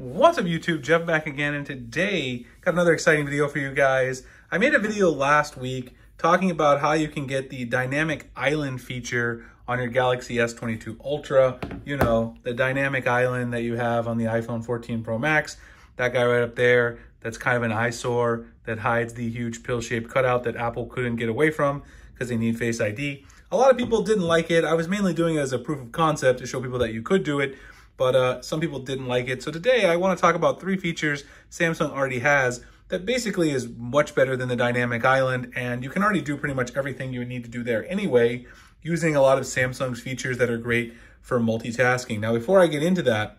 What's up YouTube, Jeff back again, and today got another exciting video for you guys. I made a video last week talking about how you can get the dynamic island feature on your Galaxy S22 Ultra. You know, the dynamic island that you have on the iPhone 14 Pro Max. That guy right up there, that's kind of an eyesore that hides the huge pill-shaped cutout that Apple couldn't get away from because they need Face ID. A lot of people didn't like it. I was mainly doing it as a proof of concept to show people that you could do it. But some people didn't like it. So today I want to talk about 3 features Samsung already has that basically is much better than the dynamic island. And you can already do pretty much everything you would need to do there anyway, using a lot of Samsung's features that are great for multitasking. Now, before I get into that,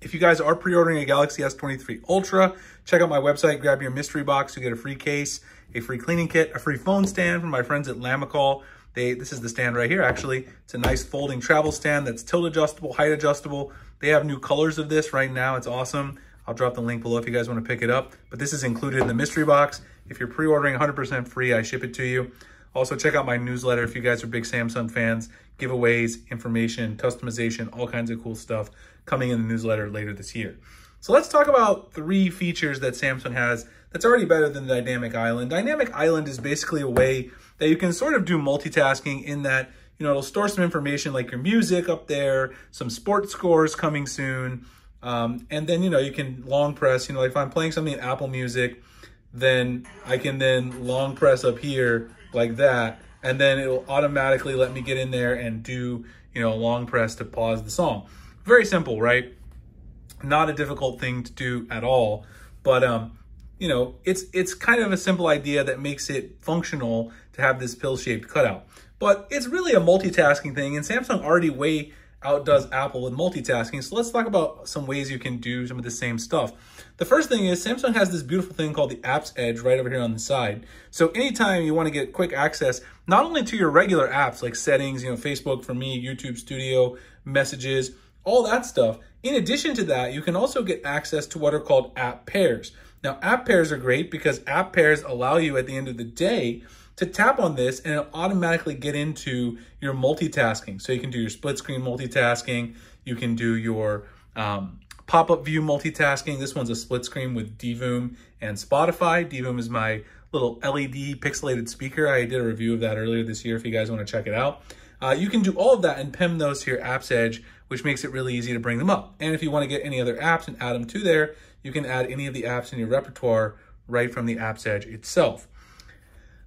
if you guys are pre-ordering a Galaxy S23 Ultra, check out my website, grab your mystery box. You get a free case, a free cleaning kit, a free phone stand from my friends at Lamicall. This is the stand right here, actually. It's a nice folding travel stand that's tilt adjustable, height adjustable. They have new colors of this right now. It's awesome. I'll drop the link below if you guys want to pick it up. But this is included in the mystery box. If you're pre-ordering 100% free, I ship it to you. Also, check out my newsletter if you guys are big Samsung fans. Giveaways, information, customization, all kinds of cool stuff coming in the newsletter later this year. So let's talk about 3 features that Samsung has that's already better than the Dynamic Island. Dynamic Island is basically a way that you can sort of do multitasking in that, you know, it'll store some information like your music up there, some sports scores coming soon, and then, you know, you can long press, you know, if I'm playing something in Apple Music, then I can then long press up here like that, and then it'll automatically let me get in there and do, you know, long press to pause the song. Very simple, right? Not a difficult thing to do at all, but you know, it's kind of a simple idea that makes it functional to have this pill-shaped cutout. But it's really a multitasking thing, and Samsung already way outdoes Apple with multitasking. So let's talk about some ways you can do some of the same stuff. The first thing is Samsung has this beautiful thing called the Apps Edge right over here on the side. So anytime you want to get quick access, not only to your regular apps like settings, you know, Facebook for me, YouTube Studio, messages, all that stuff. In addition to that, you can also get access to what are called app pairs. Now, app pairs are great because app pairs allow you at the end of the day to tap on this and it'll automatically get into your multitasking. So you can do your split screen multitasking. You can do your pop-up view multitasking. This one's a split screen with Divoom and Spotify. Divoom is my little LED pixelated speaker. I did a review of that earlier this year if you guys want to check it out. You can do all of that and PEM those to your Apps Edge, which makes it really easy to bring them up. And if you want to get any other apps and add them to there, you can add any of the apps in your repertoire right from the Apps Edge itself.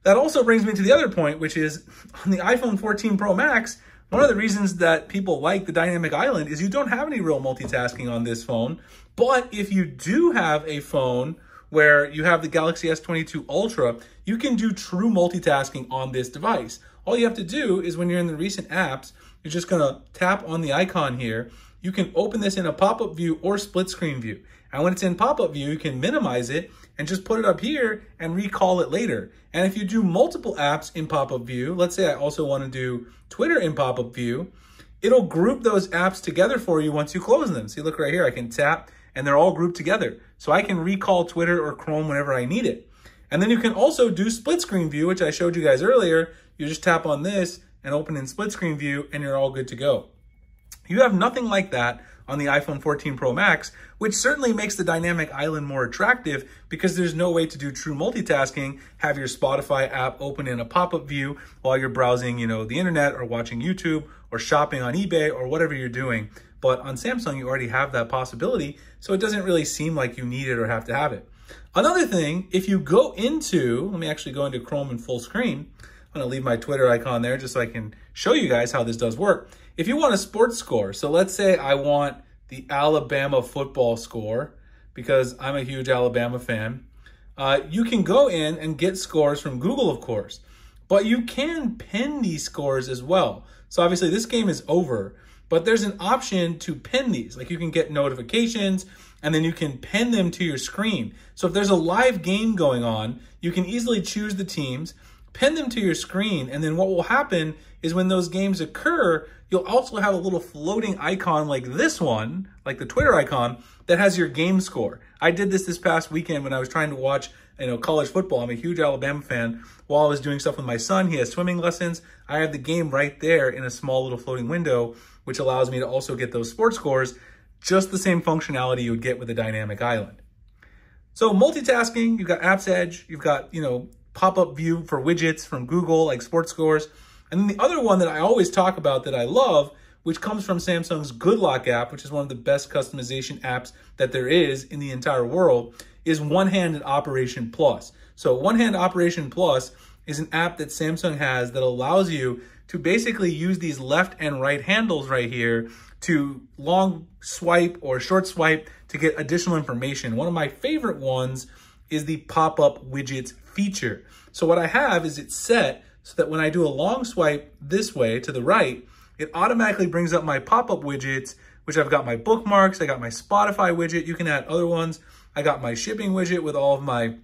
That also brings me to the other point, which is on the iPhone 14 Pro Max, one of the reasons that people like the Dynamic Island is you don't have any real multitasking on this phone. But if you do have a phone where you have the Galaxy S22 Ultra, you can do true multitasking on this device. All you have to do is when you're in the recent apps, you're just gonna tap on the icon here. You can open this in a pop-up view or split screen view. And when it's in pop-up view, you can minimize it and just put it up here and recall it later. And if you do multiple apps in pop-up view, let's say I also want to do Twitter in pop-up view, it'll group those apps together for you once you close them. See, look right here, I can tap and they're all grouped together. So I can recall Twitter or Chrome whenever I need it. And then you can also do split screen view, which I showed you guys earlier. You just tap on this and open in split screen view and you're all good to go. You have nothing like that on the iPhone 14 Pro Max, which certainly makes the Dynamic Island more attractive because there's no way to do true multitasking, have your Spotify app open in a pop-up view while you're browsing, you know, the internet or watching YouTube or shopping on eBay or whatever you're doing. But on Samsung, you already have that possibility, so it doesn't really seem like you need it or have to have it. Another thing, if you go into, let me actually go into Chrome in full screen. I'm gonna leave my Twitter icon there just so I can show you guys how this does work. If you want a sports score, so let's say I want the Alabama football score because I'm a huge Alabama fan, you can go in and get scores from Google, of course, but you can pin these scores as well. So obviously this game is over, but there's an option to pin these. Like you can get notifications and then you can pin them to your screen. So if there's a live game going on, you can easily choose the teams, pin them to your screen, and then what will happen is when those games occur, you'll also have a little floating icon like this one, like the Twitter icon, that has your game score. I did this past weekend when I was trying to watch, you know, college football. I'm a huge Alabama fan. While I was doing stuff with my son, he has swimming lessons. I have the game right there in a small little floating window, which allows me to also get those sports scores just the same functionality you would get with a dynamic island. So multitasking, you've got Apps Edge, you've got, pop-up view for widgets from Google, like sports scores. And then the other one that I always talk about that I love, which comes from Samsung's Good Lock app, which is one of the best customization apps that there is in the entire world, is One-Handed Operation Plus. So One-Hand Operation Plus is an app that Samsung has that allows you to basically use these left and right handles right here to long swipe or short swipe to get additional information. One of my favorite ones is the pop-up widgets feature. So what I have is it's set so that when I do a long swipe this way to the right, it automatically brings up my pop-up widgets, which I've got my bookmarks, I got my Spotify widget, you can add other ones. I got my shipping widget with all of my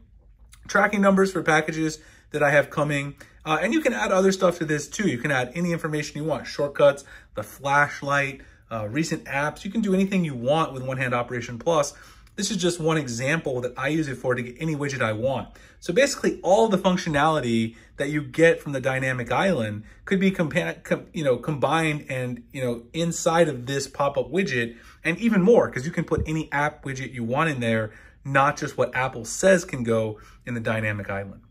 tracking numbers for packages that I have coming. And you can add other stuff to this too. You can add any information you want, shortcuts, the flashlight, recent apps. You can do anything you want with One-Hand Operation Plus. This is just one example that I use it for to get any widget I want. So basically all the functionality that you get from the dynamic island could be combined and inside of this pop-up widget, and even more, because you can put any app widget you want in there, not just what Apple says can go in the dynamic island.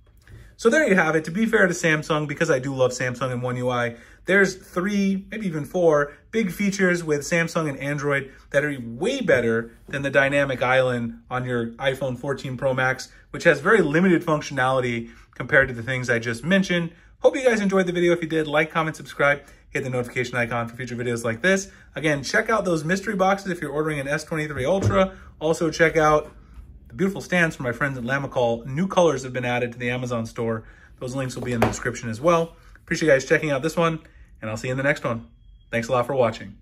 So there you have it. To be fair to Samsung, because I do love Samsung and One UI, there's 3, maybe even 4 big features with Samsung and Android that are way better than the dynamic island on your iPhone 14 Pro Max, which has very limited functionality compared to the things I just mentioned. Hope you guys enjoyed the video. If you did, like, comment, subscribe, hit the notification icon for future videos like this. Again, check out those mystery boxes if you're ordering an S23 Ultra. Also check out the beautiful stands from my friends at Lamicall. New colors have been added to the Amazon store. Those links will be in the description as well. Appreciate you guys checking out this one, and I'll see you in the next one. Thanks a lot for watching.